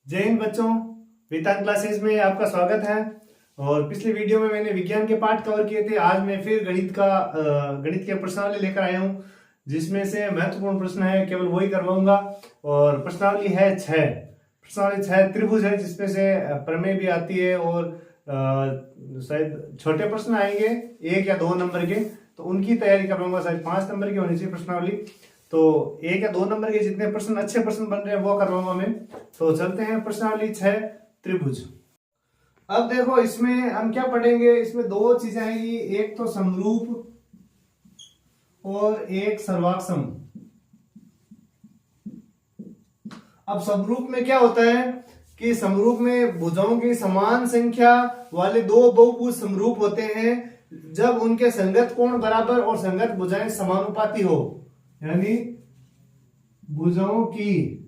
जय हिंद बच्चों, वेदांत क्लासेस में आपका स्वागत है। और पिछले वीडियो में मैंने विज्ञान के पाठ कवर किए थे। आज मैं फिर गणित के प्रश्नावली लेकर आया हूँ, जिसमें से महत्वपूर्ण प्रश्न है केवल वही करवाऊंगा। और प्रश्नावली है 6। प्रश्नावली 6 त्रिभुज है, जिसमें से प्रमेय भी आती है और शायद छोटे प्रश्न आएंगे 1 या 2 नंबर के, तो उनकी तैयारी करवाऊंगा। शायद 5 नंबर की होनी चाहिए प्रश्नावली, तो 1 या 2 नंबर के जितने प्रश्न अच्छे प्रश्न बन रहे हैं वो करवाऊंगा मैं। तो चलते हैं प्रश्नावली 6 त्रिभुज। अब देखो, इसमें हम क्या पढ़ेंगे। इसमें 2 चीजें आएगी, एक तो समरूप और एक सर्वाक्षम। अब समरूप में क्या होता है कि समरूप में भुजाओं की समान संख्या वाले 2 बहुभुज समरूप होते हैं जब उनके संगत कोण बराबर और संगत भुजाएं समानुपाती हो। यानी भुजाओं की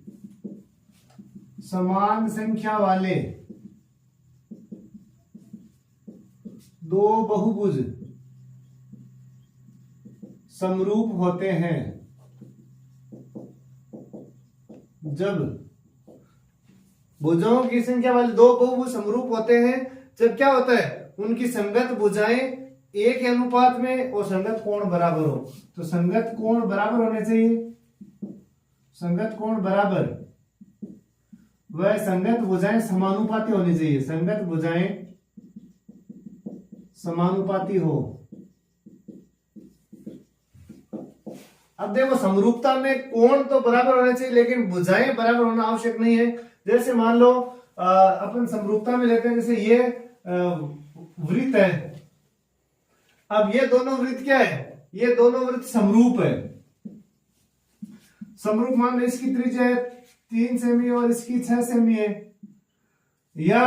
समान संख्या वाले 2 बहुभुज समरूप होते हैं जब भुजाओं की संख्या वाले 2 बहुभुज समरूप होते हैं जब क्या होता है, उनकी संगत भुजाएं एक अनुपात में और संगत कोण बराबर हो। तो संगत कोण बराबर होने चाहिए, संगत कोण बराबर, वह संगत भुजाएं समानुपाती होनी चाहिए, संगत भुजाएं समानुपाती हो। अब देखो, समरूपता में कोण तो बराबर होने चाहिए लेकिन भुजाएं बराबर होना आवश्यक नहीं है। जैसे मान लो अपन समरूपता में लेते हैं, जैसे ये वृत्त है। अब ये दोनों वृत्त क्या है, ये दोनों वृत्त समरूप है। समरूप मान लो इसकी त्रिज्या है 3 सेमी और इसकी 6 सेमी है। या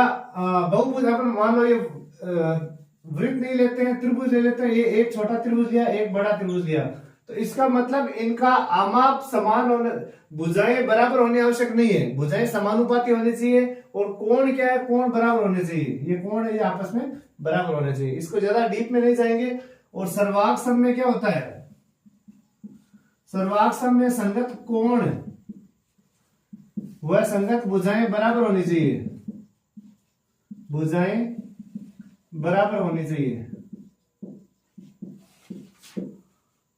बहुभुज अपन मान लो ये वृत्त नहीं लेते हैं, त्रिभुज ले लेते हैं। ये एक छोटा त्रिभुज लिया, एक बड़ा त्रिभुज लिया, तो इसका मतलब इनका आमाप समान होने, भुजाएं बराबर होनी आवश्यक नहीं है, भुजाएं समानुपाती होनी चाहिए। और कोण क्या है, कोण बराबर होने चाहिए। ये कोण है, ये आपस में बराबर होने चाहिए। इसको ज्यादा डीप में नहीं जाएंगे। और सर्वाक्षम में क्या होता है, सर्वाक्षम में संगत कोण वह संगत भुजाएं बराबर होनी चाहिए, भुजाएं बराबर होनी चाहिए।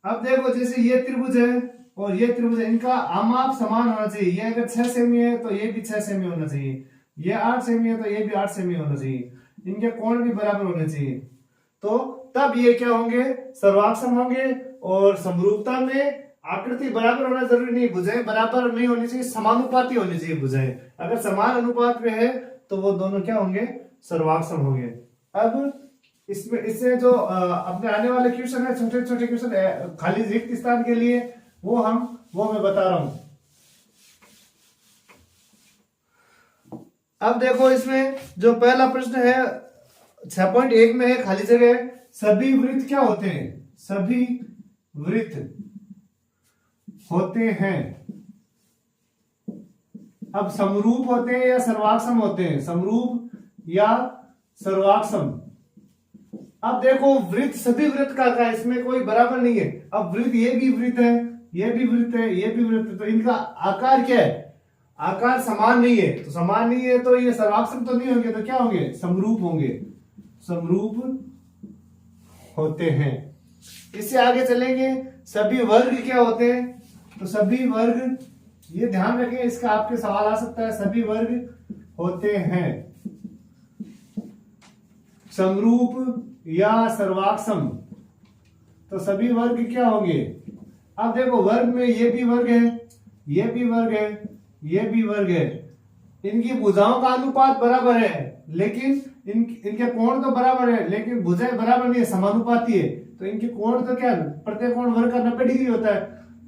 अब देखो, जैसे ये त्रिभुज है और ये त्रिभुज है, इनका आमाप समान होना चाहिए। ये अगर 6 सेमी है तो ये भी 6 सेमी होना चाहिए, ये 8 सेमी है तो ये भी 8 सेमी होना चाहिए, इनके कोण भी बराबर होने चाहिए। तो तब ये क्या होंगे, सर्वाक्षम होंगे। और समरूपता में आकृति बराबर होना जरूरी नहीं, भुजाएं बराबर नहीं होनी चाहिए, समानुपाती होनी चाहिए भुजाएं। अगर समान अनुपात में है तो वो दोनों क्या होंगे, सर्वाक्षम होंगे। अब इसमें इससे जो अपने आने वाले क्वेश्चन है, छोटे छोटे क्वेश्चन खाली रिक्त स्थान के लिए, वो मैं बता रहा हूं। अब देखो, इसमें जो पहला प्रश्न है 6.1 में है, खाली जगह है। सभी वृत्त क्या होते हैं, सभी वृत्त होते हैं। अब समरूप होते हैं या सर्वाक्षम होते हैं, समरूप या सर्वाक्षम। अब देखो, वृत्त सभी वृत्त का इसमें कोई बराबर नहीं है। अब वृत्त, ये भी वृत्त है, ये भी वृत्त है, ये भी वृत्त है, तो इनका आकार क्या है, आकार समान नहीं है। तो समान नहीं है तो ये सर्वाक्षम तो नहीं होंगे, तो क्या होंगे, समरूप होंगे, समरूप होते हैं। इससे आगे चलेंगे, सभी वर्ग क्या होते हैं। तो सभी वर्ग, ये ध्यान रखें, इसका आपके सवाल आ सकता है। सभी वर्ग होते हैं समरूप या सर्वाक्षम। तो सभी वर्ग क्या होंगे। अब देखो, वर्ग में ये भी वर्ग है, ये भी वर्ग है, ये भी वर्ग है। इनकी भुजाओं का अनुपात बराबर है, लेकिन इनके कोण तो बराबर है लेकिन भुजाएं बराबर नहीं है, समानुपाती है। तो इनके कोण तो क्या, प्रत्येक कोण वर्ग का 90 डिग्री होता है,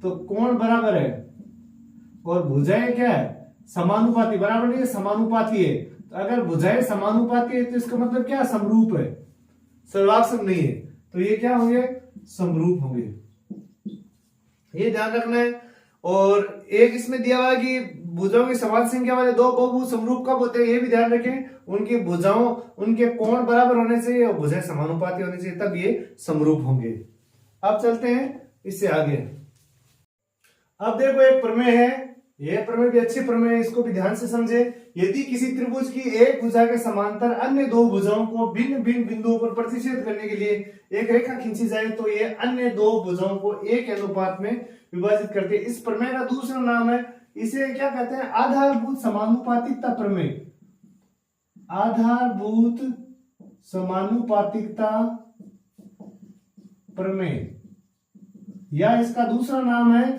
तो कोण बराबर है। और भुजाएं क्या है, समानुपाती, बराबर नहीं है, समानुपाती है। तो अगर भुजाएं समानुपाती है तो इसका मतलब क्या, समरूप है, सर्वाक्षम नहीं है। तो ये क्या होंगे, समरूप होंगे, ये ध्यान रखना है। और एक इसमें दिया हुआ है कि भुजाओं की समान संख्या वाले 2 बहुभुज समरूप कब होते हैं, ये भी ध्यान रखें। उनकी भुजाओं, उनके कोण बराबर होने चाहिए और भुजाएं समानुपाती होनी चाहिए, तब ये समरूप होंगे। अब चलते हैं इससे आगे। अब देखो, एक प्रमेय है ये प्रमेय भी अच्छी प्रमेय है, इसको भी ध्यान से समझे। यदि किसी त्रिभुज की एक भुजा के समांतर अन्य दो भुजाओं को भिन्न भिन्न बिंदुओं पर प्रतिच्छेद करने के लिए एक रेखा खींची जाए तो ये अन्य दो भुजाओं को एक अनुपात में विभाजित करते हैं। इस प्रमेय का दूसरा नाम है, इसे क्या कहते हैं, आधारभूत समानुपातिकता प्रमेय। आधारभूत समानुपातिकता प्रमेय, या इसका दूसरा नाम है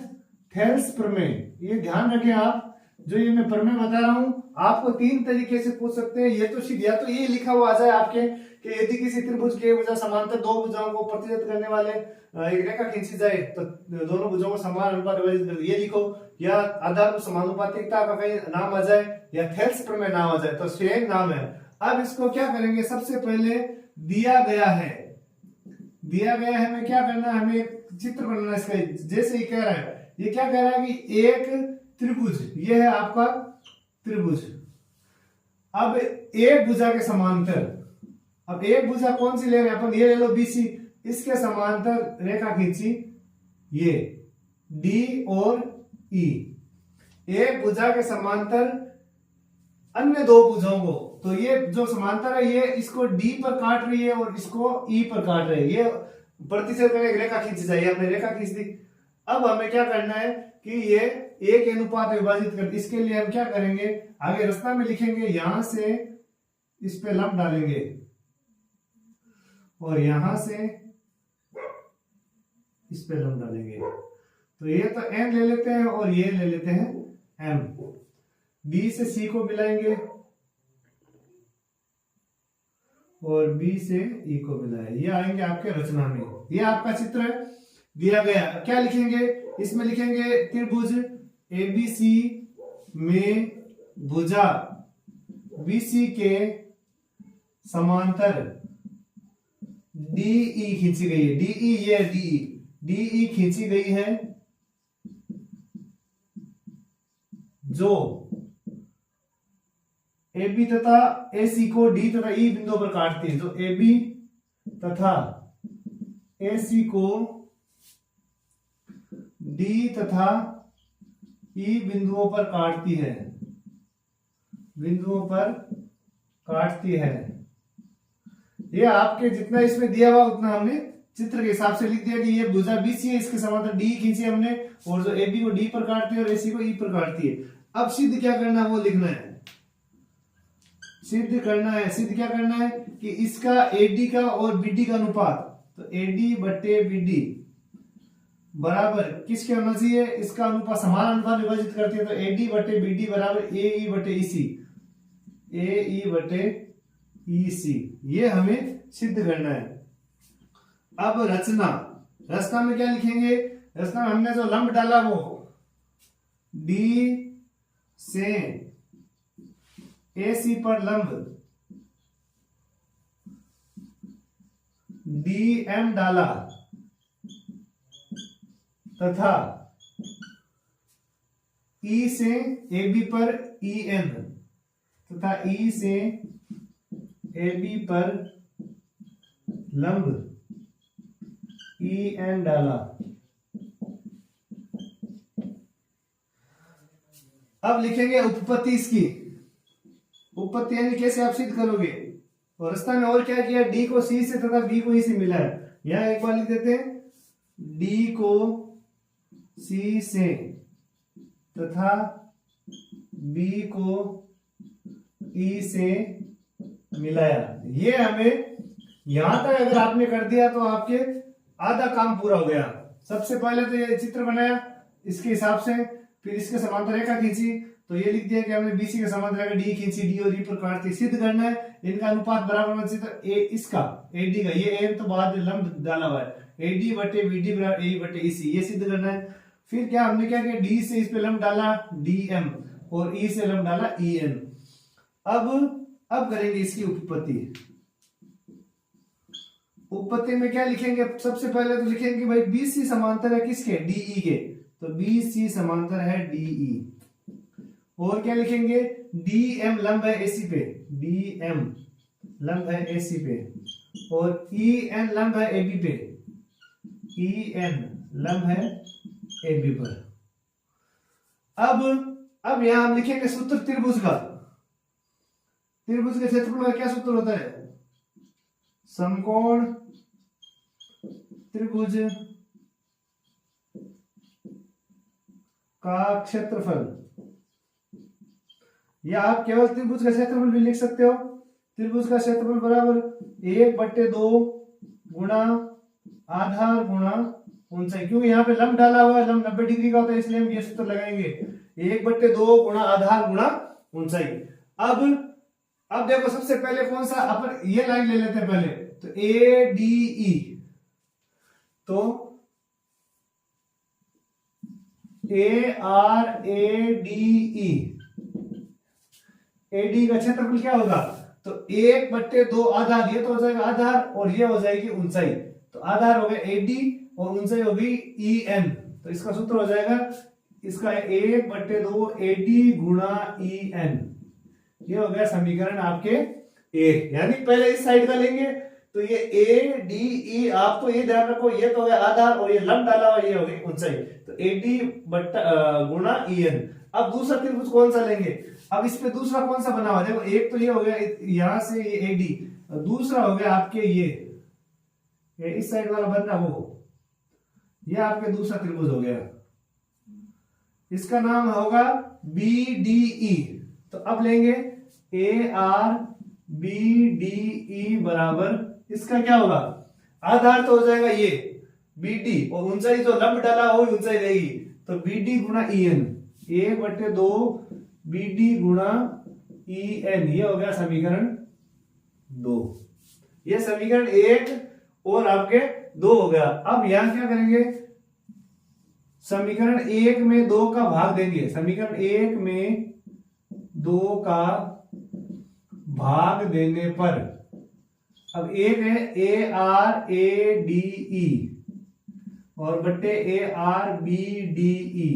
थेल्स प्रमेय। ये ध्यान रखें आप, जो ये मैं प्रमेय बता रहा हूं आपको तीन तरीके से पूछ सकते हैं। ये तो सीधे या तो ये लिखा हुआ आ जाए आपके कि यदि किसी त्रिभुज के भुजा समांतर दो भुजाओं को प्रतिच्छेद करने वाले एक रेखा खींची जाए तो दोनों भुजाओं को समान अनुपात विभाजित कर, ये लिखो, या आधारभूत समानुपातिकता का कहीं नाम आ जाए या थेल्स प्रमेय नाम आ जाए, तो सेम नाम है। अब इसको क्या करेंगे, सबसे पहले दिया गया है हमें क्या करना है, हमें एक चित्र बनाना है इसका। जैसे ये कह रहा है, ये क्या कह रहा है कि एक त्रिभुज, ये है आपका त्रिभुज। अब एक भुजा के समांतर, अब एक भुजा कौन सी ले रहे हैं अपन, ये ले लो BC, इसके समांतर रेखा खींची, ये D और E। एक भुजा के समांतर अन्य दो भुजाओं को, तो ये जो समांतर है ये इसको D पर काट रही है और इसको E पर काट रही है, ये प्रतिच्छेद करके एक रेखा खींची जाए, हमने रेखा खींच दी। अब हमें क्या करना है कि ये एक अनुपात विभाजित कर, इसके लिए हम क्या करेंगे, आगे रास्ता में लिखेंगे, यहां से इस पे लंब डालेंगे और यहां से इस पे लंब डालेंगे। तो ये तो n ले लेते हैं और ये ले लेते हैं m। B से C को मिलाएंगे और B से E को मिलाएं, ये आएंगे आपके रचना में। ये आपका चित्र है दिया गया। क्या लिखेंगे, इसमें लिखेंगे त्रिभुज ABC में भुजा BC के समांतर DE खींची गई है, DE ये DE खींची गई है, जो AB तथा AC को D तथा E बिंदुओं पर काटती है। जो AB तथा AC को D तथा E बिंदुओं पर काटती है, ये आपके जितना इसमें दिया हुआ उतना हमने चित्र के हिसाब से लिख दिया कि ये भुजा BC है, इसके समांतर D खींची हमने, और जो AB को D पर काटती है और AC को E पर काटती है। अब सिद्ध क्या करना है वो लिखना है, सिद्ध क्या करना है कि इसका AD का और BD का अनुपात, तो AD बटे BD बराबर किसके होना चाहिए, इसका अनुपात समान अनुपात विभाजित करते हैं, तो AD बटे BD बराबर AE बटे EC, AE बटे EC, ये हमें सिद्ध करना है। अब रचना में क्या लिखेंगे, रचना में हमने जो लंब डाला वो D से AC पर लंब DM डाला तथा E से AB पर EN तथा E से AB पर लंब EN डाला। अब लिखेंगे उपपत्ति इसकी, उपपत्ति यानी कैसे आप सिद्ध करोगे। और रास्ता में और क्या किया, D को C से तथा B को E से मिला है। यहां एक बार लिख देते हैं, D को C से तथा B को E से मिलाया। ये हमें यहां तक अगर आपने कर दिया तो आपके आधा काम पूरा हो गया। सबसे पहले तो ये चित्र बनाया इसके हिसाब से, फिर इसके समांतर रेखा खींची, तो ये लिख दिया कि हमने BC के समांतर रेखा D खींची, D और E पर काटती। सिद्ध करना है इनका अनुपात बराबर होना चाहिए, तो A इसका AD का, ये M तो बाद लंब डाला हुआ है, AD बटे BD बराबर AE बटे EC, ये सिद्ध करना है। फिर क्या हमने क्या किया, D से इस पे लंब डाला DM और E से लंब डाला EN। अब करेंगे इसकी उपपत्ति में क्या लिखेंगे, सबसे पहले तो लिखेंगे भाई BC समांतर है किसके, DE के, तो BC समांतर है DE। और क्या लिखेंगे, DM लंब है AC पे, DM लंब है AC पे, और EN लंब है AB पे, EN लंब है AB पर। अब यहां हम लिखेंगे सूत्र त्रिभुज का। त्रिभुज के क्षेत्रफल का क्या सूत्र होता है? समकोण त्रिभुज का क्षेत्रफल, या आप केवल त्रिभुज का क्षेत्रफल भी लिख सकते हो। त्रिभुज का क्षेत्रफल बराबर 1/2 गुणा आधार गुणा ऊंचाई, क्योंकि यहाँ पे लंब डाला हुआ है, लंब 90 डिग्री का होता है, इसलिए हम ये सूत्र लगाएंगे 1/2 गुणा आधार गुणा ऊंचाई। अब देखो सबसे पहले कौन सा, अपन ये लाइन ले लेते हैं पहले, तो ए डी ई, तो A R A D E, AD का क्षेत्रफल क्या होगा? तो 1/2 आधार, ये तो हो जाएगा आधार और ये हो जाएगी ऊंचाई, तो आधार हो गया एडी और ऊंचाई होगी ई एन, तो इसका सूत्र हो जाएगा इसका 1/2 एडी गुणा ई एन। ये हो गया समीकरण आपके एक, यानी पहले इस साइड का लेंगे तो ये ए डी ई, आपको ये ध्यान रखो ये तो हो गया आधार और ये लंब डाला हुआ ये हो गई ऊंचाई, तो एडी गुणा ई एन। अब दूसरा त्रिभुज कौन सा लेंगे? अब इस पे दूसरा कौन सा बना हुआ, देखो एक तो ये हो गया यहां से ये एडी, दूसरा हो गया आपके ये इस साइड वाला बन रहा वो, ये आपके दूसरा त्रिभुज हो गया, इसका नाम होगा बी डी ई। तो अब लेंगे A R B D E बराबर, इसका क्या होगा? आधार तो हो जाएगा ये बी डी और ऊंचाई जो लंब डाला हो ऊंचाई रहेगी, तो बी डी गुणा ई एन, 1/2 बी डी गुणा ई एन, ये हो गया समीकरण 2। ये समीकरण 1 और आपके 2 हो गया। अब यहां क्या करेंगे? समीकरण 1 में 2 का भाग देंगे, समीकरण 1 में 2 का भाग देने पर, अब एक है ए आर ए डी ई और बट्टे A R B D E.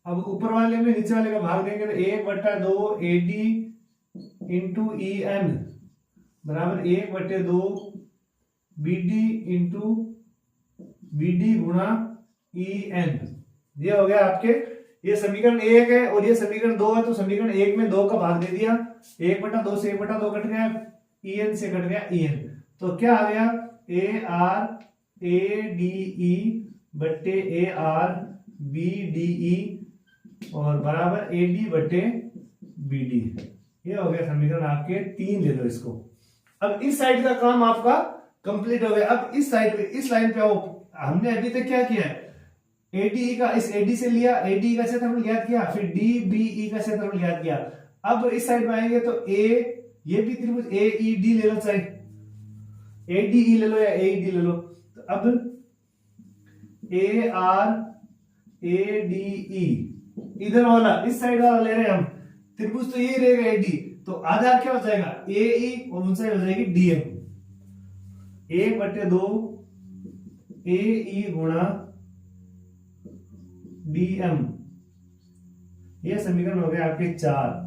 अब ऊपर वाले में नीचे वाले का भाग देंगे तो 1/2 A D into E N बराबर 1/2 B D into B D गुणा ई एन। ये हो गया आपके, ये समीकरण 1 है और ये समीकरण 2 है, तो समीकरण 1 में 2 का भाग दे दिया, 1/2 से 1/2 कट गया, ई एन से कट गया ई एन, तो क्या आ गया? ए आर ए डी ई बट्टे A R B D E और बराबर ए डी बट्टे बी डी। ये हो गया समीकरण आपके 3, ले लो इसको। अब इस साइड का काम आपका कंप्लीट हो गया। अब इस साइड पे, इस लाइन पे आओ, हमने अभी तक क्या किया है? एडी का, इस एडी से लिया, एडी का क्षेत्रफल ज्ञात किया, फिर डी बी ई का क्षेत्रफल ज्ञात किया। अब इस साइड में आएंगे तो ए, ये भी त्रिभुज ए ई डी ले लो, चाहे ए डी ई ले लो या ए डी ले लो। तो अब ए आर ए डी ई, इधर वाला इस साइड वाला ले रहे हैं हम, त्रिभुज तो यही रहेगा ए डी, तो आधार क्या हो जाएगा? ए ई और ऊंचाई हो जाएगी डी एम, 1/2 ए ई गुणा डी एम। ये समीकरण हो गया आपके 4।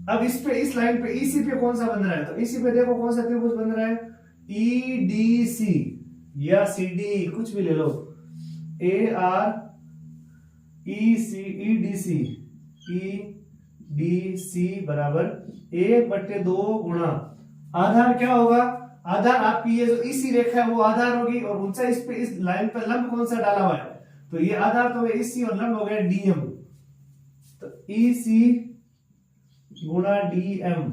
अब इस पे, इस लाइन पे, इसी पे कौन सा बन रहा है? तो इसी पे देखो कौन सा त्रिभुज बन रहा है? ई डी सी या सी डी, कुछ भी ले लो, A R E C E D C बराबर 1/2 गुणा आधार क्या होगा? आधार आपकी ये जो इसी रेखा है वो आधार होगी और ऊंचाई इस पे, इस लाइन पे लंब कौन सा डाला हुआ है? तो ये आधार तो इसी और लंब हो गया डीएम, तो ई सी गुणा डीएम।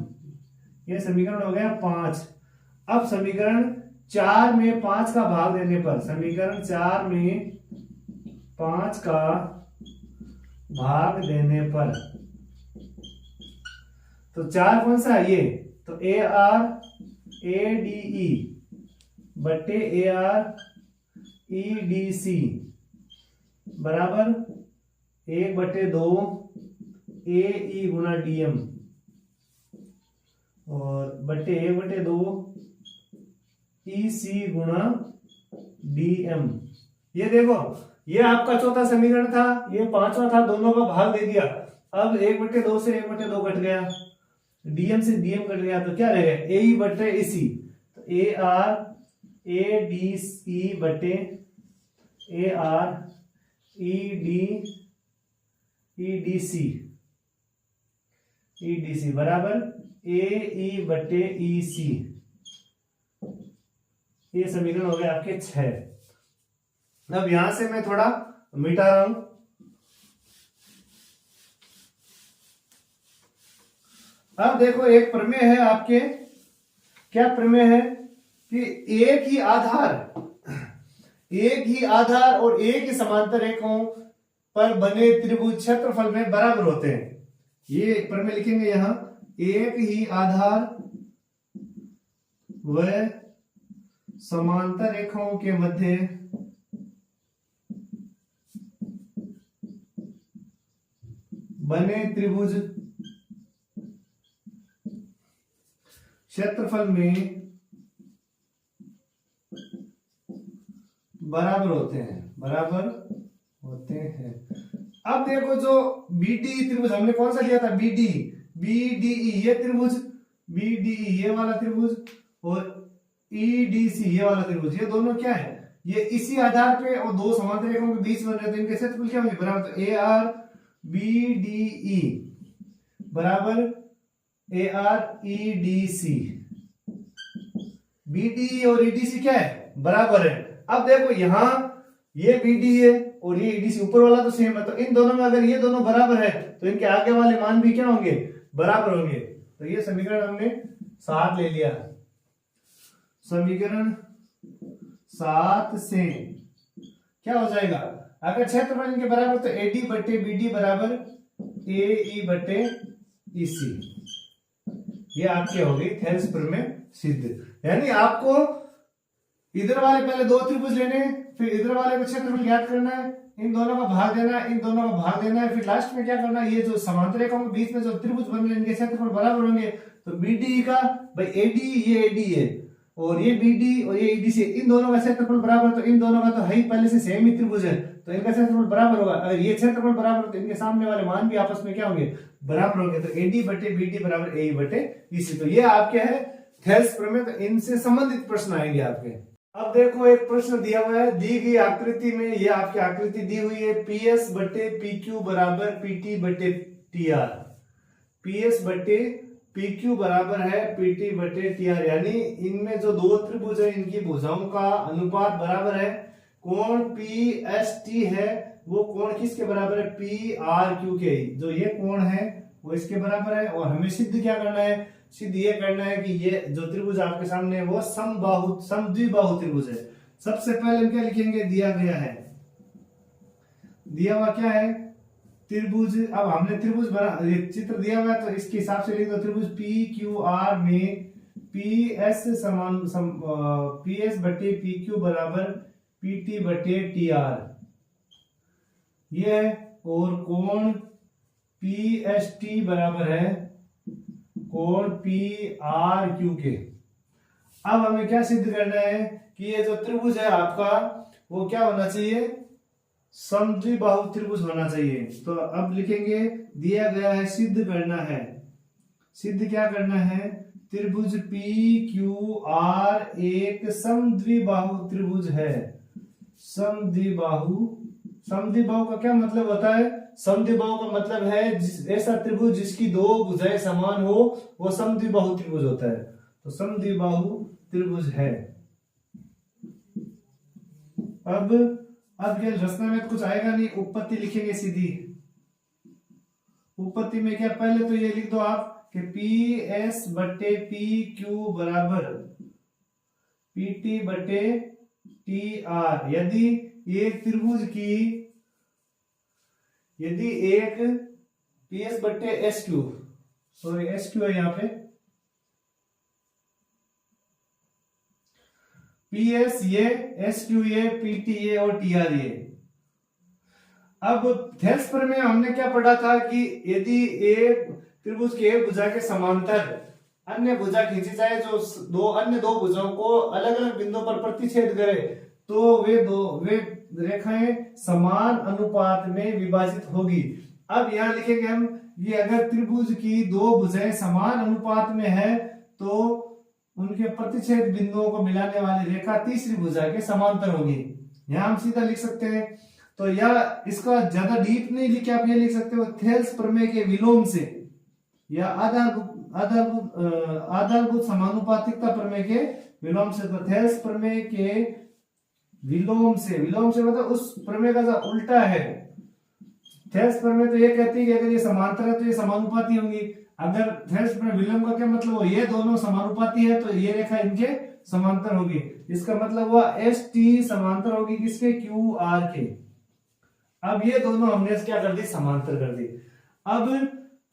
ये समीकरण हो गया 5। अब समीकरण 4 में 5 का भाग देने पर, समीकरण 4 में 5 का भाग देने पर, तो 4 कौन सा है? ये तो A R A D E बट्टे A R E D C बराबर 1/2 ए ई गुणा डीएम और बट्टे 1/2 ई सी गुणा डीएम। ये देखो, ये आपका चौथा समीकरण था, ये 5वां था, दोनों का भाग दे दिया। अब 1/2 से 1/2 कट गया, डीएम से डीएम कट गया, तो क्या रहेगा? ए ई बट्टे ए सी, तो A R A D E बट्टे ए आर ईडीसी बराबर ए ई बटे ई सी। ये समीकरण हो गए आपके 6। अब यहां से मैं थोड़ा मिटा रहा हूं। अब देखो एक प्रमेय है आपके, क्या प्रमेय है कि एक ही आधार और एक ही समांतर रेखाओं पर बने त्रिभुज क्षेत्रफल में बराबर होते हैं। ये प्रमेय लिखेंगे यहां, एक ही आधार व समांतर रेखाओं के मध्य बने त्रिभुज क्षेत्रफल में बराबर होते हैं। अब देखो जो बीडी त्रिभुज हमने कौन सा लिया था, बीडीई ये त्रिभुज, बीडीई ये वाला त्रिभुज और ईडीसी ये वाला त्रिभुज, ये दोनों क्या है, ये इसी आधार पे और दो समांतर रेखाओं के बीच बन रहे थे, इनके क्षेत्रफल क्या होंगे बराबर, तो ए आर बीडीई बराबर ए आर ईडीसी। बीडीई और ईडीसी क्या है, बराबर है। अब देखो यहां ये बीडी है और ये ईडीसी, ऊपर वाला तो सेम है, तो इन दोनों में अगर ये दोनों बराबर है तो इनके आगे वाले मान भी क्या होंगे, बराबर होंगे। तो ये समीकरण हमने 7 ले लिया। समीकरण 7 से क्या हो जाएगा, अगर क्षेत्रफल इनके बराबर तो एडी बटे बीडी बराबर ए ई बटे ईसी। ये आपके हो गई थेल्स प्रमेय सिद्ध। यानी आपको इधर वाले पहले दो त्रिभुज लेने, फिर इधर वाले को क्षेत्रफल ज्ञात करना है, इन दोनों का भाग देना है, इन दोनों का भाग देना है, फिर लास्ट में क्या करना है, ये जो समांतर रेखाओं के बीच में जो त्रिभुज बन रहे हैं इनके क्षेत्रफल बराबर होंगे। तो बीडी का भाई एडी ये एडी है और ये बीडी और ये ईडीसी, इन दोनों का क्षेत्रफल बराबर, तो इन दोनों का तो है ही पहले से सेम ही त्रिभुज है, तो इनका क्षेत्रफल बराबर होगा। अगर ये क्षेत्रफल बराबर हो तो इनके सामने वाले मान भी आपस में क्या होंगे, बराबर होंगे। तो एडी बटे बीडी बराबर ए बटे ईसी। तो ये आपके है थेल्स प्रमेय। तो इनसे संबंधित प्रश्न आएंगे आपके। अब देखो एक प्रश्न दिया हुआ है, दी गई आकृति में, ये आपकी आकृति दी हुई है, पीएस बटे पीक्यू बराबर पीटी बटे टीआर। पीएस बटे पीक्यू बराबर है पीटी बटे टीआर, यानी इनमें जो दो त्रिभुज है इनकी भुजाओं का अनुपात बराबर है। कोण पीएसटी है वो कोण किसके बराबर है, पी आर क्यू के। जो ये कोण है वो इसके बराबर है। और हमें सिद्ध क्या करना है, सिद्ध ये करना है कि ये जो त्रिभुज आपके सामने है वो समद्विबाहु त्रिभुज है। सबसे पहले हम क्या लिखेंगे, दिया गया है, दिया हुआ क्या है, त्रिभुज। अब हमने त्रिभुज बना, ये चित्र दिया हुआ है तो इसके हिसाब से लिख दो, त्रिभुज पी क्यू आर में पी एस समान पी एस बटे पी क्यू बराबर पी टी बटे टी आर ये है। और कोण पी एस टी बराबर है कोण पी आर क्यू के। अब हमें क्या सिद्ध करना है कि ये जो त्रिभुज है आपका वो क्या होना चाहिए, समद्विबाहु त्रिभुज होना चाहिए। तो अब लिखेंगे, दिया गया है, सिद्ध करना है। सिद्ध क्या करना है, त्रिभुज पी क्यू आर एक समद्विबाहु त्रिभुज है। समद्विबाहु, समद्विबाहु का क्या मतलब होता है, समद्विबाहु का मतलब है ऐसा त्रिभुज जिसकी दो भुजाएं समान हो, वो समद्विबाहु त्रिभुज होता है। तो समद्विबाहु त्रिभुज है। अब क्या रचना में कुछ आएगा नहीं, उत्पत्ति लिखेंगे सीधी। उत्पत्ति में क्या, पहले तो ये लिख दो आप कि पी एस बटे पी क्यू बराबर पी टी बटे टी आर। यदि एक त्रिभुज की, यदि एक पी एस बटे S Q, sorry S Q है यहाँ पे, पी एस ये, एस क्यू ये, पी टी ये और टी आर ये। अब थेल्स प्रमेय हमने क्या पढ़ा था कि यदि एक त्रिभुज के एक भुजा के समांतर अन्य भुजा खींची जाए जो अन्य दो भुजाओं को अलग अलग बिंदुओं पर प्रतिच्छेद करे, तो वे रेखाएं समान अनुपात में विभाजित होगी। अब यहां लिखेंगे हम, ये अगर त्रिभुज की दो भुजाएं समान अनुपात में है तो उनके प्रतिच्छेद बिंदुओं को मिलाने वाली रेखा तीसरी भुजा के समांतर होगी। यहां हम सीधा लिख सकते हैं, तो या इसका ज्यादा डीप नहीं लिख के आप ये लिख सकते हो, थेल्स प्रमेय के विलोम से या आधारभूत समानुपातिकता प्रमेय के विलोम से। तो थेल्स प्रमेय के विलोम से मतलब उस प्रमेय का जो उल्टा है। थेल्स प्रमेय तो ये कहती है कि अगर ये समांतर है तो ये समानुपाती होंगी। अगर थेल्स प्रमेय विलोम का क्या मतलब हो, ये दोनों समानुपाती है तो ये रेखा इनके समांतर होगी। इसका मतलब हुआ एस टी समांतर होगी किसके, क्यू आर के। अब ये दोनों हमने क्या कर दी, समांतर कर दी। अब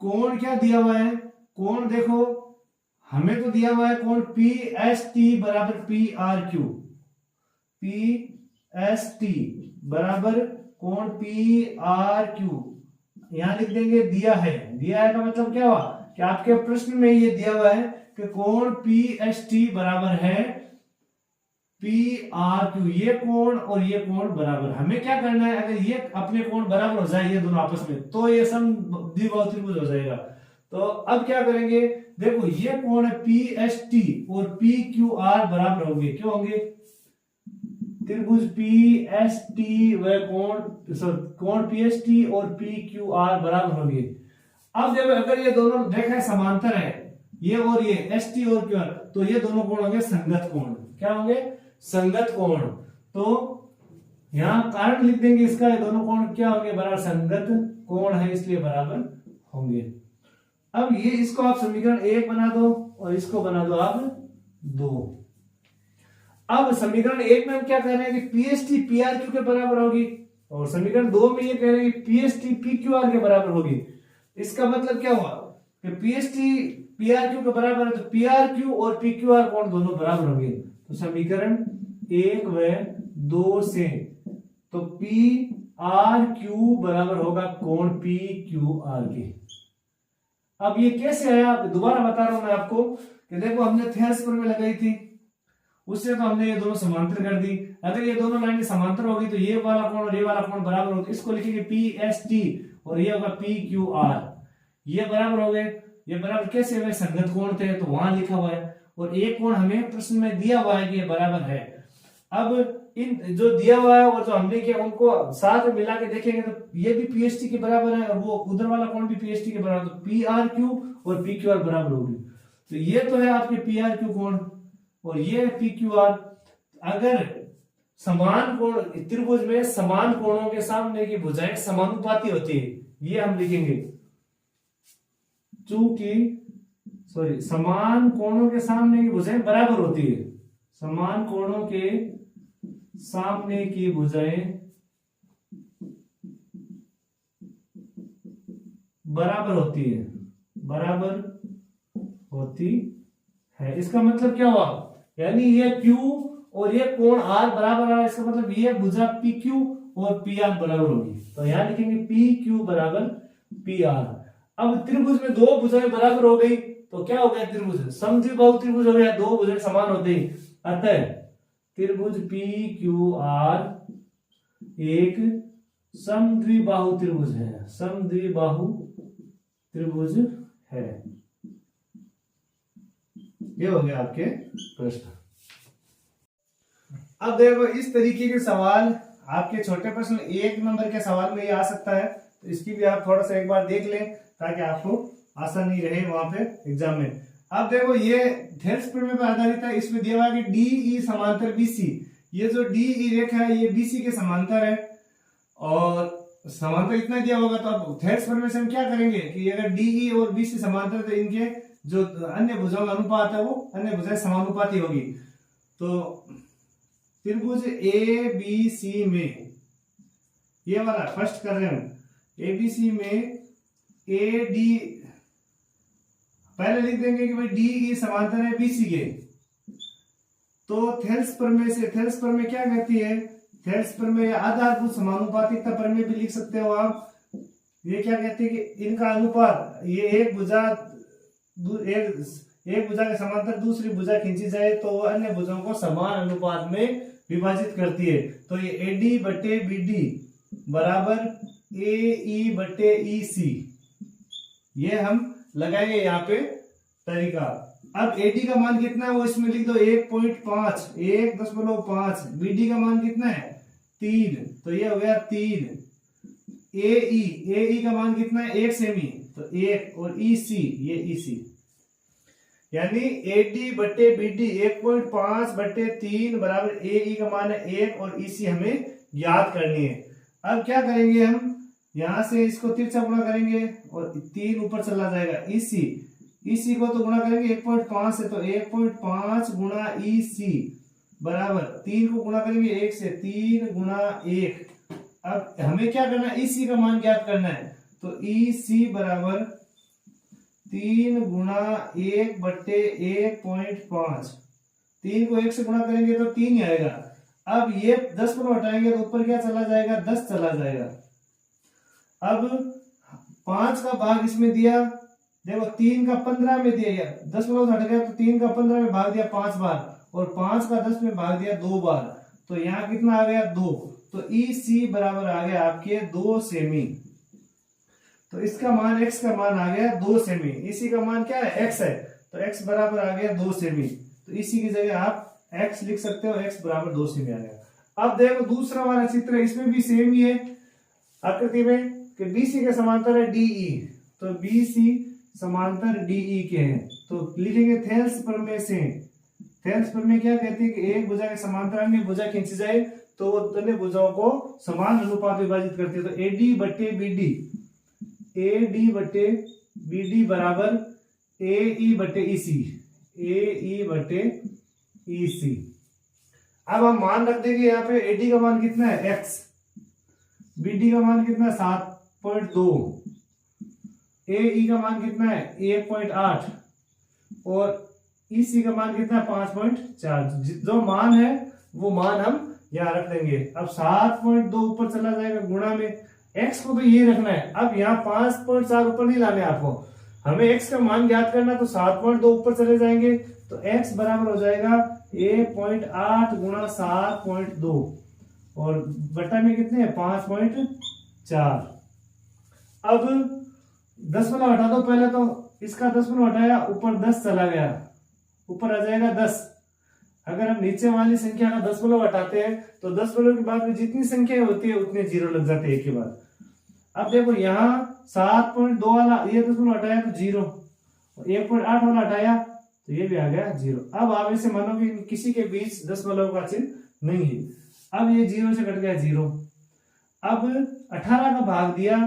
कोण क्या दिया हुआ है, कोण देखो हमें तो दिया हुआ है कोण पी एस टी बराबर P R Q, P S T बराबर कोण पी आर क्यू। यहां लिख देंगे दिया है का मतलब क्या हुआ कि आपके प्रश्न में ये दिया हुआ है कि कोण पी एस टी बराबर है पी आर क्यू। ये कोण और ये कोण बराबर, हमें क्या करना है, अगर ये अपने कोण बराबर हो जाए ये दोनों आपस में तो ये समद्विबाहु त्रिभुज हो जाएगा। तो अब क्या करेंगे, देखो ये कोण है पी एस टी और पी क्यू आर बराबर होंगे, क्यों होंगे, त्रिभुज पी एस टी व कोण पी एस टी और पी क्यू आर बराबर होंगे। अब जब अगर ये दोनों रेखाएं समांतर है, ये और ये एस टी और क्यू आर, तो ये दोनों कोण होंगे संगत कोण। क्या होंगे, संगत कोण। तो यहां कारण लिख देंगे इसका, ये दोनों कोण क्या होंगे, बराबर संगत कोण है इसलिए बराबर होंगे। अब ये इसको आप समीकरण 1 बना दो और इसको बना दो आप 2। अब समीकरण 1 में हम क्या कह रहे हैं कि पीएसटी पी आर क्यू के बराबर होगी, और समीकरण 2 में ये कह रहे हैं कि पीएसटी पी क्यू आर के बराबर होगी। इसका मतलब क्या हुआ कि पीएसटी पी आर क्यू के बराबर है तो पी आर क्यू और पी क्यू आर कोण दोनों बराबर होंगे। तो समीकरण 1 व 2 से तो पी आर क्यू बराबर होगा कोण पी क्यू आर के। अब ये कैसे आया, दोबारा बता रहा हूं मैं आपको कि देखो हमने थेल्स प्रमेय लगाई थी, उससे तो हमने ये दोनों समांतर कर दी। अगर ये दोनों लाइनें समांतर होगी तो ये वाला कोण और ये वाला कोण बराबर होगा, इसको लिखेंगे पी एस टी और ये होगा पी क्यू आर, ये बराबर हो गए। ये बराबर कैसे हुए, संगत कोण थे तो वहां लिखा हुआ है, और एक कोण हमें प्रश्न में दिया हुआ है कि ये बराबर है। अब इन जो दिया हुआ है और जो हमने किया उनको साथ में मिला के देखेंगे तो ये भी पीएसटी के बराबर है और वो उधर वाला कोण भी पीएसटी के बराबर, तो पी आर क्यू और पी क्यू आर बराबर होगी। तो ये तो है आपके पी आर क्यू कोण और ये है पी क्यू आर। अगर समान कोण त्रिभुज में समान कोणों के सामने की भुजाएं समानुपाती होती है, ये हम लिखेंगे, चूंकि समान कोणों के सामने की भुजाएं बराबर होती है, समान कोणों के सामने की भुजाएं बराबर होती है। इसका मतलब क्या हुआ, यानी ये Q और ये कोण R बराबर है, इसका मतलब ये भुजा PQ और PR बराबर होगी। तो यहां लिखेंगे PQ बराबर PR। अब त्रिभुज में दो भुजाएं बराबर हो गई तो क्या हो गया, त्रिभुज समद्विबाहु त्रिभुज हो गया, दो भुजाएं समान होते ही। अतः त्रिभुज PQR एक समद्विबाहु त्रिभुज है, समद्विबाहु त्रिभुज है। ये हो गया आपके प्रश्न। अब देखो इस तरीके के सवाल आपके छोटे प्रश्न 1 नंबर के सवाल में ये आ सकता है, तो इसकी भी आप थोड़ा सा एक बार देख लें ताकि आपको आसानी रहे वहां पे एग्जाम में। अब देखो ये थेल्स प्रमेय पर आधारित है, इसमें दिया हुआ है कि DE समांतर BC। ये जो DE रेखा है ये BC के समांतर है, और समांतर इतना दिया होगा तो अब थेल्स प्रमेय से हम क्या करेंगे कि अगर DE और BC समांतर तो इनके जो अन्य भुजाओं का अनुपात है वो अन्य भुजाएं समानुपाती होगी। तो त्रिभुज ABC में ये वाला फर्स्ट कर रहे हैं, ABC में AD पहले लिख देंगे कि भाई DE समांतर है BC के। तो थेल्स प्रमेय क्या कहती है, थेल्स प्रमेय आधारभूत समानुपातिकता प्रमेय भी लिख सकते हो आप। ये क्या कहती है कि इनका अनुपात, ये एक भुजा के समांतर दूसरी भुजा खींची जाए तो वो अन्य भुजाओं को समान अनुपात में विभाजित करती है। तो ये AD बटे BD बराबर AE बटे EC, ये हम लगाएंगे यहाँ पे तरीका। अब AD का मान कितना है वो इसमें लिख दो 1.5, 1.5। BD का मान कितना है 3, तो ये हो गया 3। ए ई का मान कितना है 1 सेमी, तो 1, और ई सी, ये ई सी, यानी एडी बटे बीडी 1.5/3 बराबर ए ई का मान है 1 और ई सी हमें याद करनी है। अब क्या करेंगे हम, यहां से इसको तिरछा गुणा करेंगे और 3 ऊपर चला जाएगा। ई सी को तो गुणा करेंगे 1.5 से, तो 1.5 गुणा ई सी बराबर 3 को गुणा करेंगे 1 से, 3 गुणा 1। अब हमें क्या करना है, ई सी का मान ज्ञात करना है, तो ई सी बराबर 3 गुणा 1/1.5। 3 को 1 से गुणा करेंगे तो 3 ही आएगा। अब ये 10 को हटाएंगे तो ऊपर क्या चला जाएगा, 10 चला जाएगा। अब 5 का भाग इसमें दिया, देखो 3 का 15 में दिया, 10 को हट गया तो 3 का 15 में भाग दिया 5 बार, और 5 का 10 में भाग दिया 2 बार, तो यहाँ कितना आ गया 2। तो ई सी बराबर आ गया आपके 2 सेमी। तो इसका मान, x का मान आ गया 2 सेमी। इसी का मान क्या है, x है, तो x बराबर आ गया 2 सेमी। तो इसी की जगह आप x लिख सकते हो, x बराबर 2 सेमी आ गया। अब देखो दूसरा वाला चित्र, इसमें भी सेम ही है आकृति में कि BC के समांतर है DE, तो BC समांतर DE के हैं, तो लिखेंगे थेल्स प्रमेय से। थेल्स प्रमेय क्या कहते हैं कि एक भुजा के समांतर अन्य भुजा खींची जाए तो वो दोनों भुजाओं को समान अनुपात विभाजित करती है। तो AD बटे BD बराबर AE बटे EC। अब हम मान रख देंगे यहाँ पे AD का मान कितना है x, BD का मान कितना है 7.2, AE का मान कितना है 1.8 और EC का मान कितना है 5.4। जो मान है वो मान हम यहाँ रख देंगे। अब 7.2 ऊपर चला जाएगा गुणा में, x को तो ये रखना है। अब यहाँ 5.4 ऊपर नहीं लाने आपको, हमें x का मान ज्ञात करना, तो 7.2 ऊपर चले जाएंगे, तो x बराबर हो जाएगा 1.8 गुणा 7.2 और बटा में कितने हैं 5.4। अब 10 वाला हटा दो पहले, तो इसका 10 वाला हटाया, ऊपर 10 चला गया, ऊपर आ जाएगा 10। अगर हम नीचे वाली संख्या का 10 हटाते हैं तो 10 के बाद में जितनी संख्या होती है उतने जीरो लग जाते हैं एक के बाद। अब देखो यहाँ 7.2 वाला ये 10 हटाया तो 0, और 1.8 वाला हटाया तो ये भी आ गया 0। अब आप इसे मानो कि किसी के बीच 10 का चिन्ह नहीं है। अब ये 0 से कट गया 0। अब 18 का भाग दिया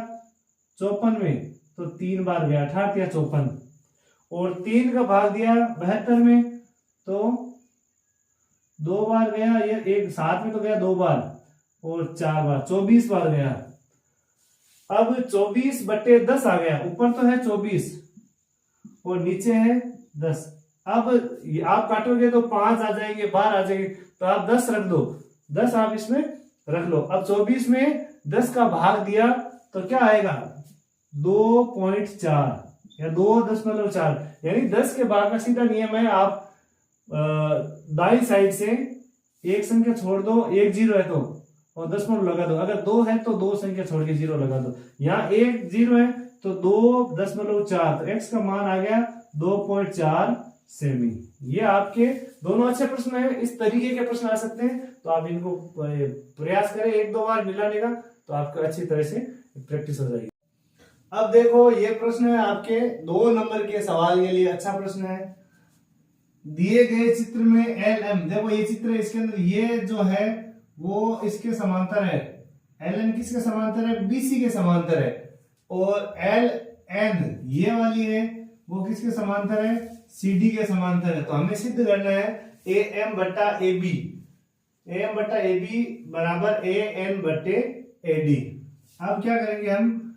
54 में, तो 3 बार गया, 18 या 54, और 3 का भाग दिया 72 में, तो 2 बार गया, ये एक साथ में तो गया 2 बार और 4 बार, 24 बार गया। अब 24 बटे 10 आ गया, ऊपर तो है 24 और नीचे है 10। अब आप काटोगे तो 5 आ जाएंगे, बाहर आ जाएंगे, तो आप 10 रख दो, 10 आप इसमें रख लो। अब 24 में 10 का भाग दिया तो क्या आएगा 2.4 या 2.4, यानी 10 के भाग का सीधा नियम है, आप दाई साइड से एक संख्या छोड़ दो, एक 0 है तो, और 10 लगा दो। अगर 2 है तो 2 संख्या छोड़ के 0 लगा दो। यहाँ एक 0 है तो 2.4, तो x का मान आ गया 2.4 सेमी। ये आपके दोनों अच्छे प्रश्न हैं, इस तरीके के प्रश्न आ सकते हैं, तो आप इनको प्रयास करें 1-2 बार मिलाने का, तो आपको अच्छी तरह से प्रैक्टिस हो जाएगी। अब देखो ये प्रश्न है आपके 2 नंबर के सवाल के लिए, अच्छा प्रश्न है। दिए गए चित्र में LM, देखो ये चित्र है, इसके अंदर ये जो है वो इसके समांतर है। LN किसके समांतर है, BC के समांतर है, और LN ये वाली है वो किसके समांतर है, CD के समांतर है। तो हमें सिद्ध करना है AM बटा AB, AM बटा AB बराबर AN बटे AD। अब क्या करेंगे हम,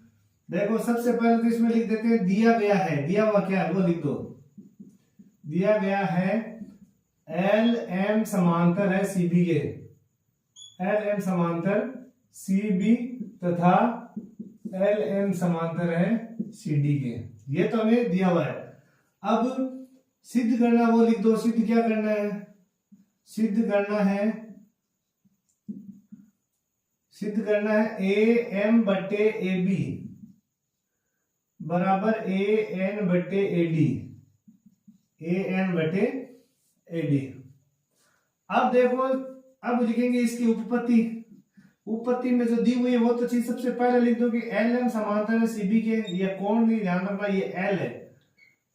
देखो सबसे पहले तो इसमें लिख देते हैं दिया गया है, दिया हुआ क्या है वो लिख दो। दिया गया है LM समांतर है CB के, LM समांतर CB तथा LN समांतर है CD के, ये तो हमें दिया हुआ है। अब सिद्ध करना वो लिख दो। सिद्ध क्या करना है, सिद्ध करना है AM बटे AB बराबर AN बटे AD, AN बटे AD। अब देखो, अब लिखेंगे इसकी उपपत्ति। उत्पत्ति में जो दी हुई है वो तो चीज सबसे पहले लिख दो कि एल एम समांतर है सीबी के, ये कोण नहीं ध्यान रखना, ये एल है,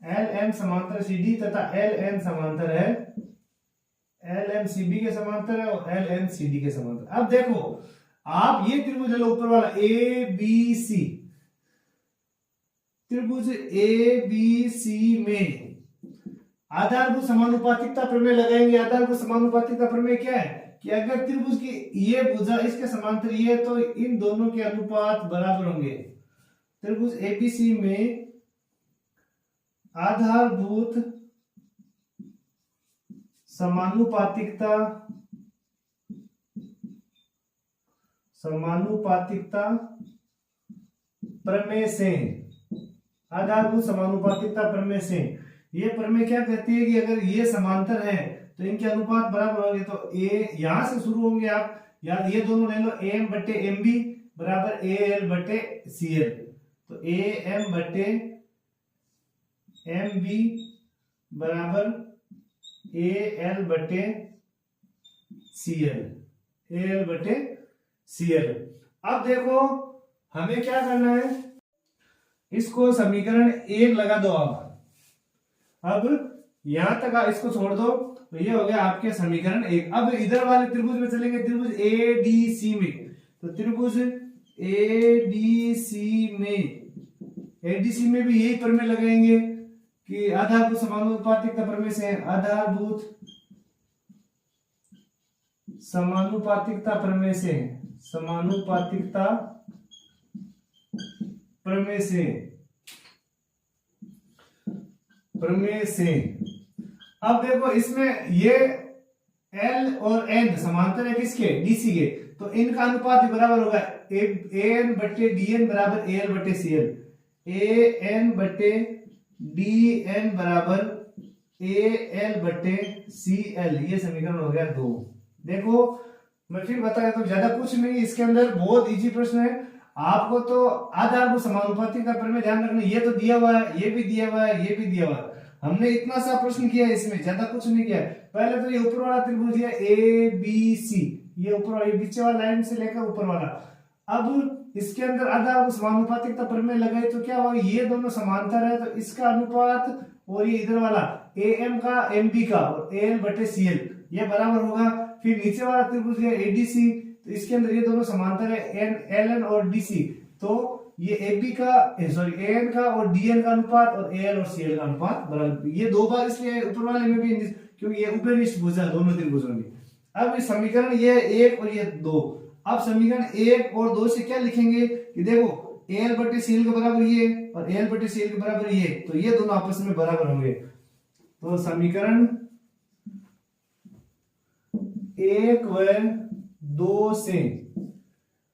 एल एम समांतर सीडी तथा एल एन समांतर है, एल एम सीबी के समांतर है और एल एन सीडी के समांतर। अब देखो आप ये त्रिभुज ले लो ऊपर वाला ए बी सी, त्रिभुज ए बी सी में आधारभूत समानुपातिकता प्रमेय लगाएंगे। आधारभूत समानुपातिकता प्रमेय क्या है कि अगर त्रिभुज की ये भुजा इसके समांतर ये, तो इन दोनों के अनुपात बराबर होंगे। त्रिभुज एबीसी में आधारभूत समानुपातिकता प्रमेय से, आधारभूत समानुपातिकता प्रमेय से ये प्रमेय क्या कहती है कि अगर ये समांतर है तो इनके अनुपात बराबर होंगे। तो ए यहां से शुरू होंगे आप, या ये दोनों ले लो, ए एम बटे एम बी बराबर ए एल बटे सी एल। तो ए एम बटे एम बी बराबर ए एल बटे सी एल, ए एल बटे सी एल। अब देखो हमें क्या करना है, इसको समीकरण 1 लगा दो आप। अब यहां तक इसको छोड़ दो तो ये हो गया आपके समीकरण 1। अब इधर वाले त्रिभुज में चलेंगे, त्रिभुज ए डी सी में। तो त्रिभुज ए डी सी में भी यही प्रमेय लगाएंगे कि आधारभूत समानुपातिकता प्रमेय से, आधारभूत समानुपातिकता प्रमेय से, समानुपातिकता प्रमेय से। अब देखो इसमें ये L और N समांतर है किसके, DC के, तो इनका अनुपात भी बराबर होगा AN बटे DN बराबर AL बटे CL, AN बटे DN बराबर AL बटे CL। ये समीकरण हो गया 2। देखो मैं फिर बता देता हूं, ज्यादा कुछ नहीं इसके अंदर, बहुत इजी प्रश्न है। आपको तो आधारभूत समानुपातिकता प्रमेय ध्यान रखना, ये तो दिया हुआ है, ये भी दिया हुआ है, ये भी दिया हुआ है। हमने इतना सा प्रश्न किया है, इसमें ज्यादा कुछ नहीं किया है। पहले तो ये ऊपर वाला त्रिभुज है ए बी सी, ये ऊपर वाला, ये बीच वाला लाइन से लेकर ऊपर वाला। अब इसके अंदर आधारभूत समानुपातिकता प्रमेय लगाए तो क्या होगा, ये दोनों समांतर है तो इसका अनुपात, और ये इधर वाला ए एम का एम बी का और ए एल बटे सी एल ये बराबर होगा। फिर नीचे वाला त्रिभुज है एडीसी, तो इसके अंदर ये दोनों समांतर है एन एल एन और डीसी, तो ये AB का AN का और DN का अनुपात और AL और CL का अनुपात बराबर। ये 2 बार इसलिए ऊपर वाले में भी, क्योंकि ये उभयनिष्ठ भुजा दोनों त्रिभुजों की। अब इस समीकरण ये 1 और ये 2, अब समीकरण 1 और 2 से क्या लिखेंगे कि देखो AL बटे CL के बराबर ये और AL बटे CL के बराबर ये, तो ये दोनों आपस में बराबर होंगे। तो समीकरण 1 व 2 से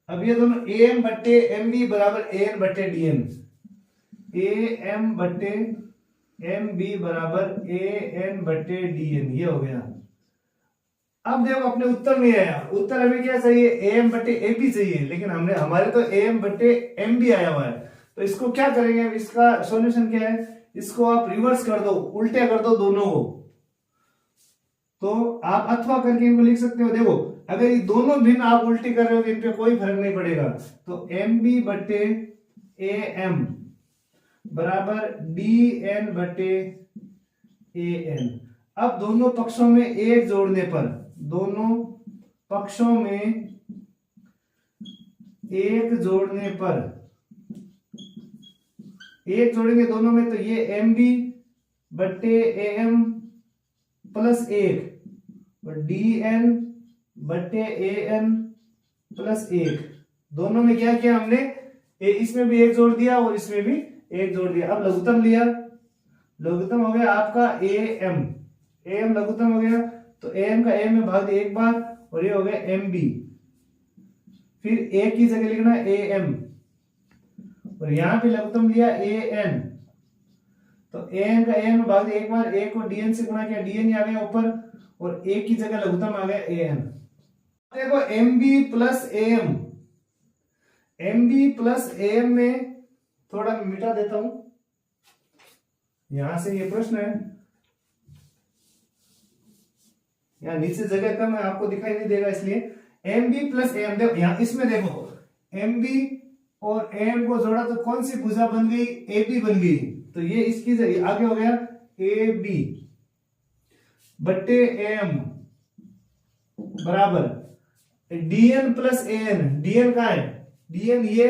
अब ये दोनों AM बटे MB बराबर AN बटे DN, AM बटे MB बराबर AN बटे DN, ये हो गया। अब देखो अपने उत्तर नहीं आया, उत्तर हमें क्या चाहिए, AM बटे AB चाहिए, लेकिन हमने हमारे तो AM बटे MB आया हुआ है। तो इसको क्या करेंगे, इसका सॉल्यूशन क्या है, इसको आप रिवर्स कर दो, उल्टे कर दो दोनों को। तो आप अथवा करके इनको लिख सकते हो। देखो अगर ये दोनों भिन्न आप उल्टी कर रहे हो तो इन पे कोई फर्क नहीं पड़ेगा। तो MB बटे AM बराबर DN बटे AN। अब दोनों पक्षों में 1 जोड़ने पर, दोनों पक्षों में 1 जोड़ने पर, 1 जोड़ेंगे दोनों में, तो ये MB बटे AM प्लस 1 और DN बटे AN प्लस 1, दोनों में क्या किया हमने, इसमें भी 1 जोड़ दिया और इसमें भी 1 जोड़ दिया। अब लघुत्तम लिया, लघुत्तम हो गया आपका AM लघुत्तम हो गया, तो AM का AM में भाग दिया 1 बार और ये हो गया MB। फिर 1 की जगह लिखना AM और यहां पे लघुत्तम लिया AN, तो AN का AM में भाग दिया 1 बार, 1 को DN से गुणा किया, DN आ गया ऊपर और 1 की जगह लघुत्तम आ गया AN। देखो MB प्लस AM में थोड़ा मिटा देता हूं, यहां से ये प्रश्न है, यहां नीचे जगह कम है आपको दिखाई नहीं देगा, इसलिए एम बी प्लस एम, देखो यहाँ इसमें देखो एम बी और एम को जोड़ा तो कौन सी भुजा बन गई, ए बी बन गई। तो ये इसकी आगे हो गया ए बी बट्टे एम बराबर डीएन प्लस एन, डीएन का है, डीएन ये,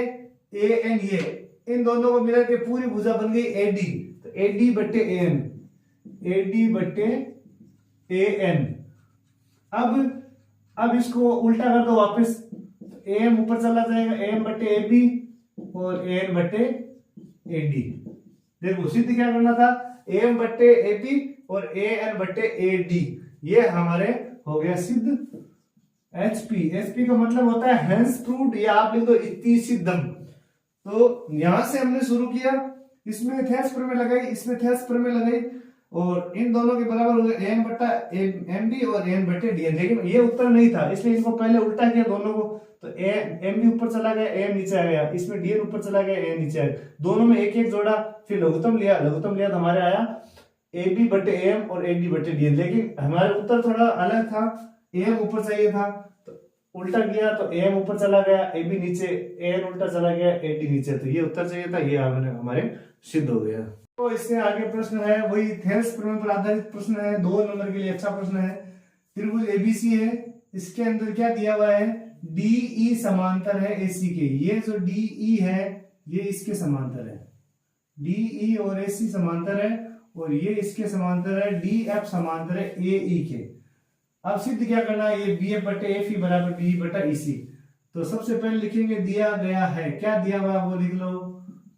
ए एन ये, इन दोनों को मिला के पूरी भुजा बन गई एडी। तो एडी बट्टे एन, एडी बट्टे ए एन। अब इसको उल्टा कर दो वापस, तो एम ऊपर चला जाएगा, एम बट्टे ए बी और एन बट्टे ए डी। देखो सिद्ध क्या करना था, एम बट्टे ए बी और ए एन बट्टे ए डी, ये हमारे हो गया सिद्ध। एचपी, एचपी का मतलब होता है हेंस प्रूव्ड, या आप लिख दो इति सिद्धम। तो यहां से हमने शुरू किया, इसमें थेस प्रमेय लगाई, इसमें थेस प्रमेय लगाई, और इन दोनों के बराबर हो गया एम बट्टा एम बी और एन बट्टे डी एन। लेकिन ये उत्तर नहीं था, इसलिए इनको पहले उल्टा किया दोनों को। तो एम बी ऊपर चला गया, एम नीचे आ गया, इसमें डी एन ऊपर चला गया, एन नीचे आ गया, दोनों में एक एक जोड़ा, फिर लघुत्तम लिया, लघुत्तम लिया तो हमारे आया ए बी बट्टे एम और ए डी बट्टे डी एन। लेकिन हमारे उत्तर थोड़ा अलग था, एम ऊपर चाहिए था तो उल्टा किया, तो एम ऊपर चला गया, ए बी नीचे, एन उल्टा चला गया, ए डी नीचे, तो ये उत्तर चाहिए था, ये हमारे सिद्ध हो गया। तो इससे आगे प्रश्न है वही थेल्स प्रमेय पर आधारित प्रश्न है, 2 नंबर के लिए अच्छा प्रश्न है। त्रिभुज एबीसी है, इसके अंदर क्या दिया हुआ है, डीई समांतर है एसी के। ये जो डीई है ये इसके समांतर है, डीई और एसी समांतर है, और ये इसके समांतर है, डीएफ समांतर है एई के। अब सिद्ध क्या करना है, ये बीएफ बटे एफ बराबर डी बटा ईसी। तो सबसे पहले लिखेंगे दिया गया है, क्या दिया हुआ है वो लिख लो,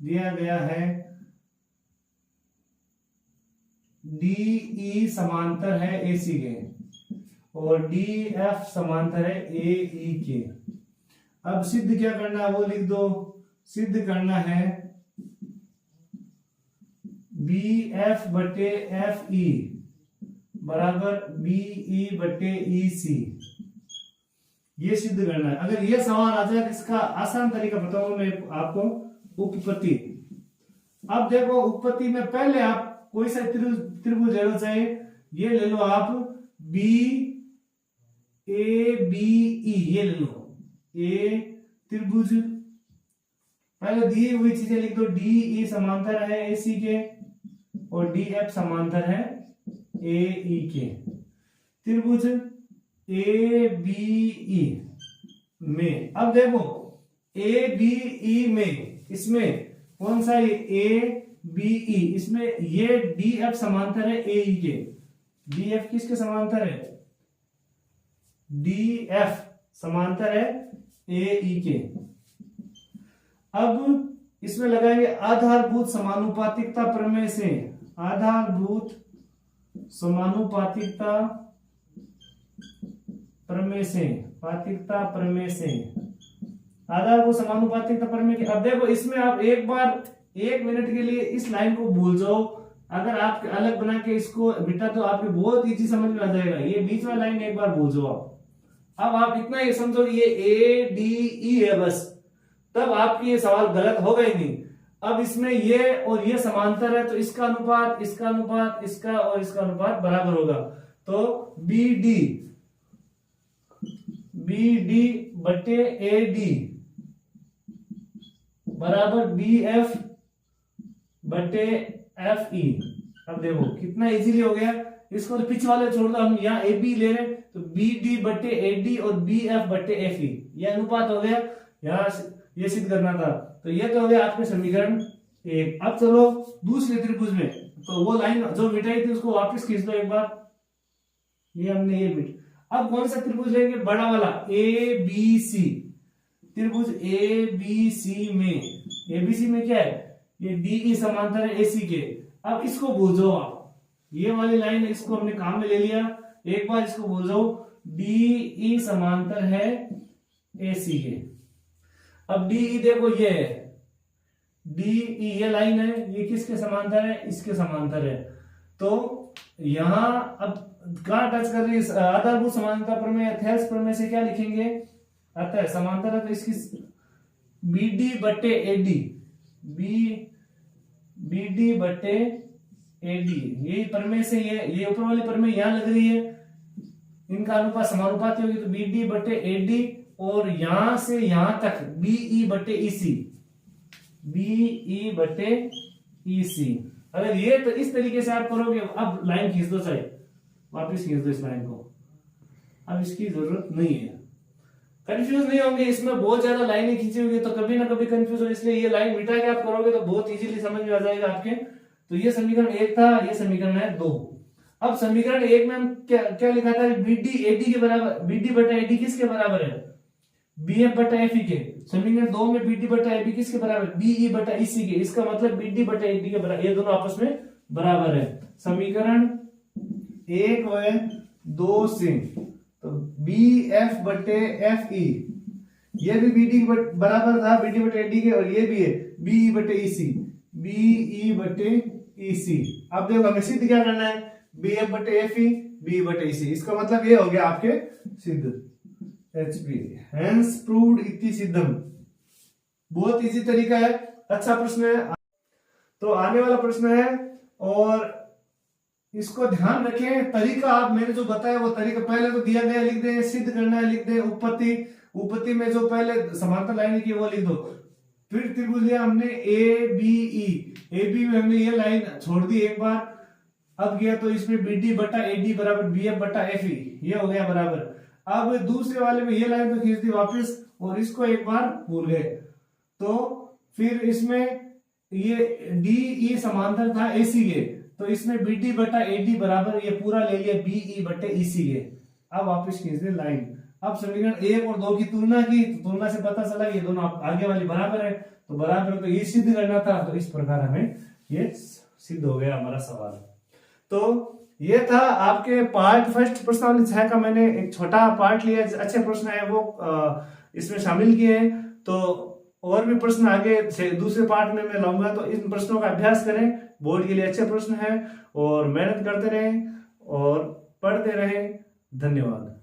दिया गया है डीई समांतर है एसी के और डीएफ समांतर है एई के। अब सिद्ध क्या करना है वो लिख दो, सिद्ध करना है बीएफ बटे एफ ई बराबर बीई बटे ई सी, ये सिद्ध करना है। अगर ये सवाल आ जाए तो इसका आसान तरीका बताऊंगा मैं आपको, उपपत्ति। अब देखो उपपत्ति में पहले आप कोई सा त्रिभुज लेना चाहे, ये ले लो आप बी ए बी ई, ये ले लो ए त्रिभुज। पहले दी हुई चीजें लिख दो, डी ई समांतर है एसी के और डी एफ समांतर है ए ई के। त्रिभुज ए बी ई में, अब देखो ए बी ई में इसमें कौन सा है, ए बी ई, इसमें ये डी एफ समांतर है ए ई के। डी एफ किसके समांतर है, डी एफ समांतर है ए ई के। अब इसमें लगाएंगे आधारभूत समानुपातिकता प्रमेय से, आधारभूत समानुपातिकता प्रमेय से, पातिकता प्रमेय से, आधारभूत समानुपातिकता प्रमेय के। अब देखो इसमें आप एक बार 1 मिनट के लिए इस लाइन को भूल जाओ, अगर आप अलग बना के इसको बिटा तो आपको बहुत इजी समझ में आ जाएगा। ये बीच वाला लाइन एक बार भूल जाओ आप। अब आप इतना ये समझो ये ए डी ई है बस, तब आपकी ये सवाल गलत होगा ही नहीं। अब इसमें ये और ये समांतर है तो इसका अनुपात, इसका अनुपात, इसका और इसका अनुपात बराबर होगा। तो बी डी बटे ए डी बराबर बी एफ बटे एफ ई। अब देखो कितना इजीली हो गया, इसको तो पीछे वाले छोड़ दो, हम यहाँ ए बी ले रहे तो बी डी बटे ए डी और बी एफ बटे एफ ई, ये अनुपात हो गया। यहाँ ये सिद्ध करना था, तो ये तो हो गया आपके समीकरण 1। अब चलो दूसरे त्रिभुज में, तो वो लाइन जो मिटाई थी उसको वापस खींच दो एक बार, ये हमने ये मिट। अब कौन सा त्रिभुज लेंगे, बड़ा वाला ए बी सी। त्रिभुज ए बी सी में, एबीसी में क्या है, ये डीई समांतर है एसी के। अब इसको भूल जाओ आप, ये वाली लाइन इसको हमने काम में ले लिया, एक बार इसको भूल जाओ, डीई समांतर है एसी के। अब डीई देखो ये है डीई, ये लाइन है, ये किसके समांतर है, इसके समांतर है। तो यहां अब कहां टच कर रही है, आधारभूत समानता प्रमेय, थेल्स प्रमेय से क्या लिखेंगे, अतः समांतर है तो इसकी बी डी बटे ए डी, बी डी बटे ए डी, ये प्रमेय से ये ऊपर वाली प्रमेय यहां लग रही है, इनका अनुपात समानुपाती होगी तो बी डी बटे ए डी, और यहां से यहां तक बीई बटे ईसी, बीई बटे ईसी। अगर ये तो इस तरीके से आप करोगे, अब लाइन खींच दो, चाहे वापिस खींच दो इस लाइन को, अब इसकी जरूरत नहीं है। कंफ्यूज नहीं होंगे, इसमें बहुत ज्यादा लाइनें खींची होगी तो कभी ना कभी कंफ्यूज हो, इसलिए ये लाइन मिटा के आप करोगे तो बहुत इजीली समझ में आ जाएगा आपके। तो ये समीकरण 1 था, ये समीकरण है 2। अब समीकरण 1 में हम क्या लिखा था, बीडी एडी के बराबर, बीडी बटा एडी किसके बराबर है, बीएफ बटा एफई के। समीकरण 2 में बीडी बटा एबी किसके बराबर, बीई बटा ईसी के। इसका मतलब बीडी बटा एडी के बराबर, ये दोनों आपस में बराबर है। समीकरण 1 व 2 से तो बी एफ बटे एफ ई, ये भी बीडी बराबर था बीडी बटे एडी के, और ये भी है बीई बटे ईसी, बीई बटे ईसी। अब देखो हमें सिद्ध क्या करना है, बी एफ बटे एफ ई, बी बटे ईसी। इसका मतलब ये हो गया आपके सिद्ध, एचपी हेंस प्रूव्ड इति सिद्धम। बहुत इजी तरीका है, अच्छा प्रश्न है। तो आने वाला प्रश्न है, और इसको ध्यान रखें, तरीका आप मैंने जो बताया वो तरीका पहले तो दिया गया लिख दे, सिद्ध करना है लिख दे, उपपत्ति में जो पहले समांतर लाइन की वो लिख दो। फिर त्रिभुज लिया हमने A B E, A B में हमने ये लाइन छोड़ दी एक बार, अब गया तो इसमें बी डी बटा ए डी बराबर बी एफ बटा एफ ई, ये हो गया बराबर। अब दूसरे वाले में ये लाइन तो खींच दी वापस, और इसको एक बार भूल गए, तो फिर इसमें ये डी ई समांतर था एसी के, तो इसमें बी डी बटा ए डी बराबर ये पूरा ले लिया बीई बटे ईसी के। अब वापस खींच दे लाइन। अब समीकरण 1 और 2 की तुलना की, तो तुलना से पता चला ये दोनों आगे वाली बराबर है, तो बराबर है तो ये सिद्ध करना था, तो इस प्रकार हमें ये सिद्ध हो गया हमारा सवाल। तो ये था आपके पार्ट फर्स्ट प्रश्नावली 6 का, मैंने एक छोटा पार्ट लिया, अच्छे प्रश्न है वो इसमें शामिल किए हैं। तो और भी प्रश्न आगे दूसरे पार्ट में मैं लाऊंगा, तो इन प्रश्नों का अभ्यास करें, बोर्ड के लिए अच्छे प्रश्न है, और मेहनत करते रहें और पढ़ते रहें। धन्यवाद।